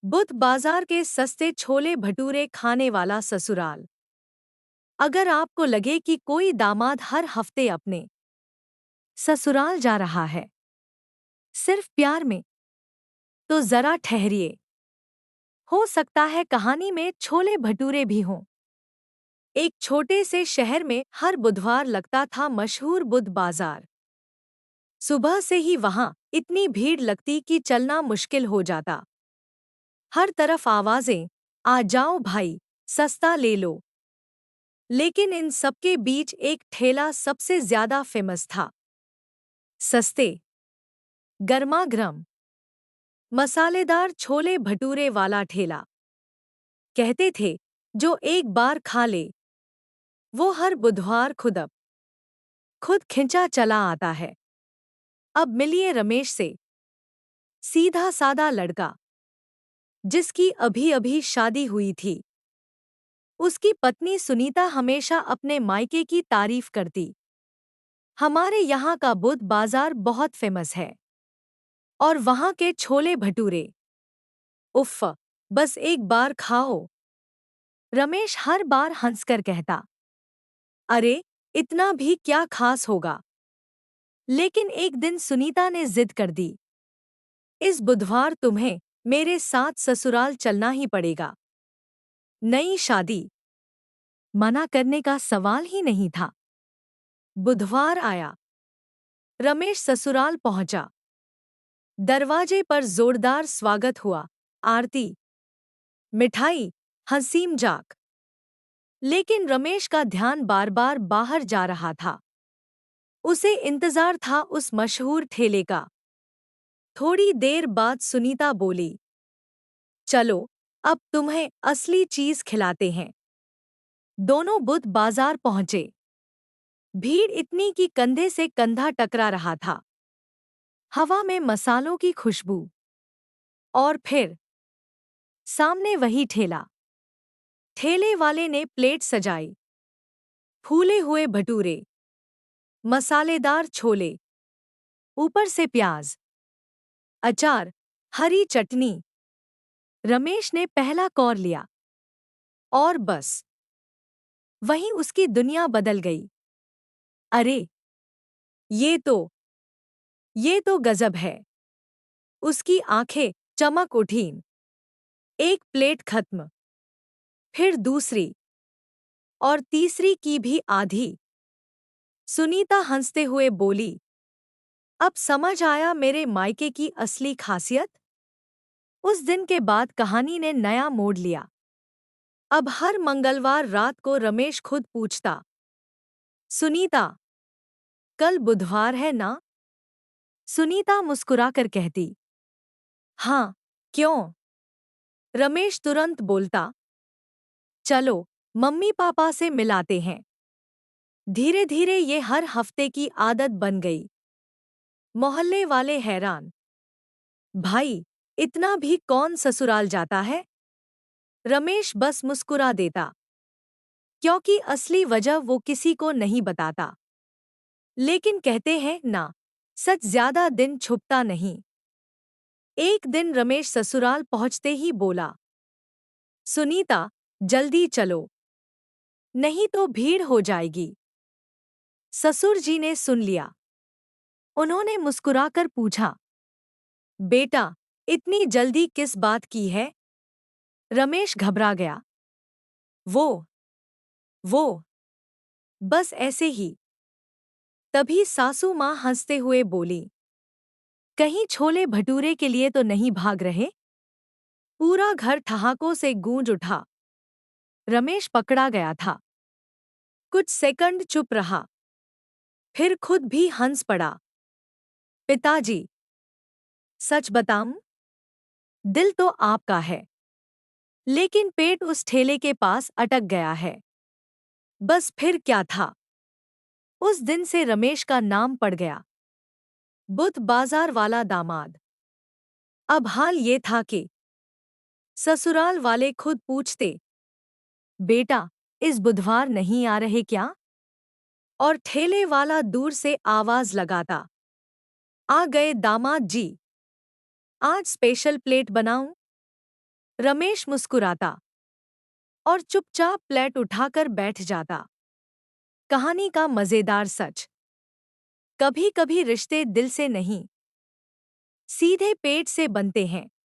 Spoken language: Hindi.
बुध बाजार के सस्ते छोले भटूरे खाने वाला ससुराल। अगर आपको लगे कि कोई दामाद हर हफ्ते अपने ससुराल जा रहा है सिर्फ प्यार में, तो जरा ठहरिए। हो सकता है कहानी में छोले भटूरे भी हों। एक छोटे से शहर में हर बुधवार लगता था मशहूर बुध बाजार। सुबह से ही वहां इतनी भीड़ लगती कि चलना मुश्किल हो जाता। हर तरफ आवाजें, आ जाओ भाई, सस्ता ले लो। लेकिन इन सबके बीच एक ठेला सबसे ज्यादा फेमस था। सस्ते, गर्मागर्म, मसालेदार छोले भटूरे वाला ठेला। कहते थे, जो एक बार खा ले वो हर बुधवार खुद खिंचा चला आता है। अब मिलिए रमेश से, सीधा सादा लड़का जिसकी अभी अभी शादी हुई थी। उसकी पत्नी सुनीता हमेशा अपने मायके की तारीफ करती। हमारे यहाँ का बुध बाजार बहुत फेमस है और वहाँ के छोले भटूरे, उफ़, बस एक बार खाओ। रमेश हर बार हंसकर कहता, अरे, इतना भी क्या खास होगा। लेकिन एक दिन सुनीता ने जिद कर दी, इस बुधवार तुम्हें मेरे साथ ससुराल चलना ही पड़ेगा। नई शादी, मना करने का सवाल ही नहीं था। बुधवार आया। रमेश ससुराल पहुंचा। दरवाजे पर जोरदार स्वागत हुआ, आरती, मिठाई, हंसी मजाक। लेकिन रमेश का ध्यान बार बार बाहर जा रहा था। उसे इंतजार था उस मशहूर ठेले का। थोड़ी देर बाद सुनीता बोली, चलो, अब तुम्हें असली चीज खिलाते हैं। दोनों बुध बाजार पहुंचे। भीड़ इतनी कि कंधे से कंधा टकरा रहा था। हवा में मसालों की खुशबू। और फिर सामने वही ठेला। ठेले वाले ने प्लेट सजाई। फूले हुए भटूरे, मसालेदार छोले, ऊपर से प्याज, अचार, हरी चटनी। रमेश ने पहला कौर लिया और बस वहीं उसकी दुनिया बदल गई। अरे, ये तो ये तो गजब है। उसकी आंखें चमक उठीं। एक प्लेट खत्म, फिर दूसरी और तीसरी की भी आधी। सुनीता हंसते हुए बोली, अब समझ आया मेरे मायके की असली खासियत। उस दिन के बाद कहानी ने नया मोड़ लिया। अब हर मंगलवार रात को रमेश खुद पूछता, सुनीता, कल बुधवार है ना? सुनीता मुस्कुराकर कहती, हाँ, क्यों? रमेश तुरंत बोलता, चलो, मम्मी पापा से मिलाते हैं। धीरे धीरे ये हर हफ्ते की आदत बन गई। मोहल्ले वाले हैरान, भाई, इतना भी कौन ससुराल जाता है? रमेश बस मुस्कुरा देता, क्योंकि असली वजह वो किसी को नहीं बताता। लेकिन कहते हैं ना, सच ज्यादा दिन छुपता नहीं। एक दिन रमेश ससुराल पहुंचते ही बोला, सुनीता, जल्दी चलो, नहीं तो भीड़ हो जाएगी। ससुर जी ने सुन लिया। उन्होंने मुस्कुराकर पूछा, बेटा, इतनी जल्दी किस बात की है? रमेश घबरा गया। वो वो बस ऐसे ही। तभी सासू माँ हंसते हुए बोली, कहीं छोले भटूरे के लिए तो नहीं भाग रहे? पूरा घर ठहाकों से गूंज उठा। रमेश पकड़ा गया था। कुछ सेकंड चुप रहा, फिर खुद भी हंस पड़ा। पिताजी, सच बताऊं? दिल तो आपका है, लेकिन पेट उस ठेले के पास अटक गया है। बस फिर क्या था? उस दिन से रमेश का नाम पड़ गया, बुध बाजार वाला दामाद। अब हाल ये था कि ससुराल वाले खुद पूछते, बेटा, इस बुधवार नहीं आ रहे क्या? और ठेले वाला दूर से आवाज लगाता, आ गए दामाद जी, आज स्पेशल प्लेट बनाऊं? रमेश मुस्कुराता और चुपचाप प्लेट उठाकर बैठ जाता। कहानी का मजेदार सच। कभी कभी रिश्ते दिल से नहीं, सीधे पेट से बनते हैं।